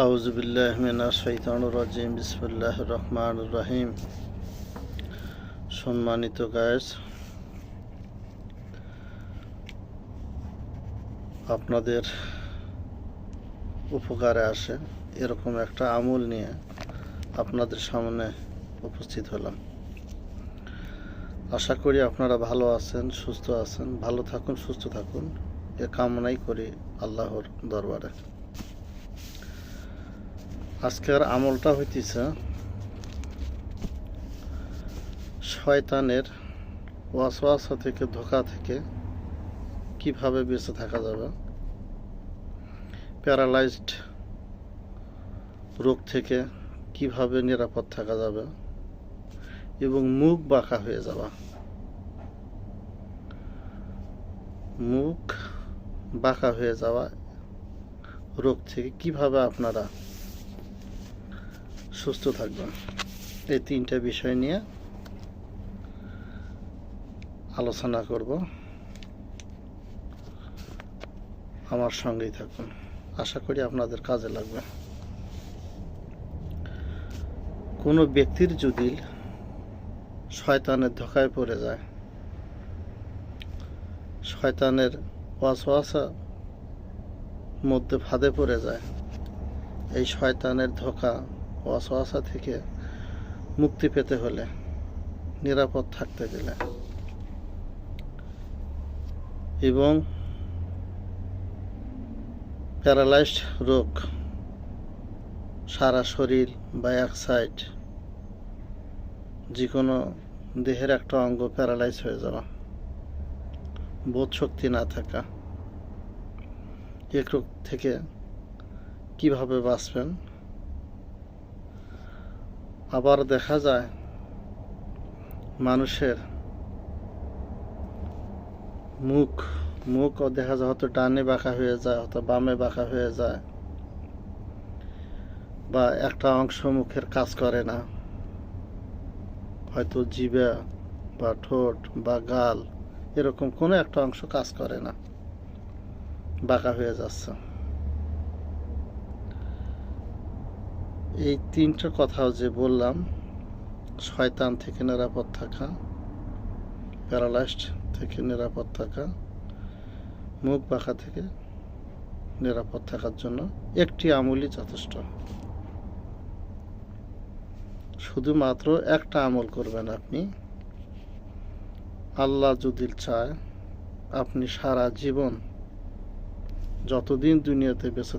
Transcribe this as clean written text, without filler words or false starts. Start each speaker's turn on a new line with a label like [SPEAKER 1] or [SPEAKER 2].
[SPEAKER 1] আউযু বিল্লাহি মিনাশ শাইতানির রাজিম। বিসমিল্লাহির রহমানির রহিম। সম্মানিত গাইস, আপনাদের উপকারে আসে এরকম একটা আমল নিয়ে আপনাদের সামনে উপস্থিত হলাম। আশা করি আপনারা ভালো আছেন, সুস্থ আছেন। ভালো থাকুন, সুস্থ থাকুন, এ কামনাই করি আল্লাহর দরবারে। আজকের আমলটা হইতেছে শয়তানের ওয়াসওয়াসা থেকে, ধোঁকা থেকে কিভাবে বেঁচে থাকা যাবে, প্যারালাইজড রোগ থেকে কিভাবে নিরাপদ থাকা যাবে, এবং মুখ বাঁকা হয়ে যাওয়া, মুখ বাঁকা হয়ে যাওয়া রোগ থেকে কিভাবে আপনারা সুস্থ থাকবেন, এই তিনটা বিষয় নিয়ে আলোচনা করব। আমার সঙ্গেই থাকুন, আশা করি আপনাদের কাজে লাগবে। কোনো ব্যক্তির যদি শয়তানের ধোঁকায় পড়ে যায়, শয়তানের ওয়াসওয়াসা মধ্যে ফাঁদে পড়ে যায়, এই শয়তানের ধোঁকা ওয়াসওয়াসা থেকে মুক্তি পেতে হলে, নিরাপদ থাকতে গেলে, এবং প্যারালাইজড রোগ, সারা শরীর বা এক সাইড যে কোনো দেহের একটা অঙ্গ প্যারালাইজ হয়ে যাওয়া, বোধ শক্তি না থাকা, এই রোগ থেকে কিভাবে বাঁচবেন। আবার দেখা যায় মানুষের মুখও দেখা যায় হয়তো ডানে বাঁকা হয়ে যায়, হয়তো বামে বাঁকা হয়ে যায়, বা একটা অংশ মুখের কাজ করে না, হয়তো জিভা বা ঠোঁট বা গাল এরকম কোনো একটা অংশ কাজ করে না, বাঁকা হয়ে যাচ্ছে। এই তিনটা কথাও যে বললাম, শয়তান থেকে নিরাপদ থাকা, প্যারালাইজড থেকে নিরাপদ থাকা, মুখ বাঁকা থেকে নিরাপদ থাকার জন্য একটি আমলই যথেষ্ট। শুধুমাত্র একটা আমল করবেন আপনি। আল্লাহ যদি চায়, আপনি সারা জীবন যতদিন দুনিয়াতে বেঁচে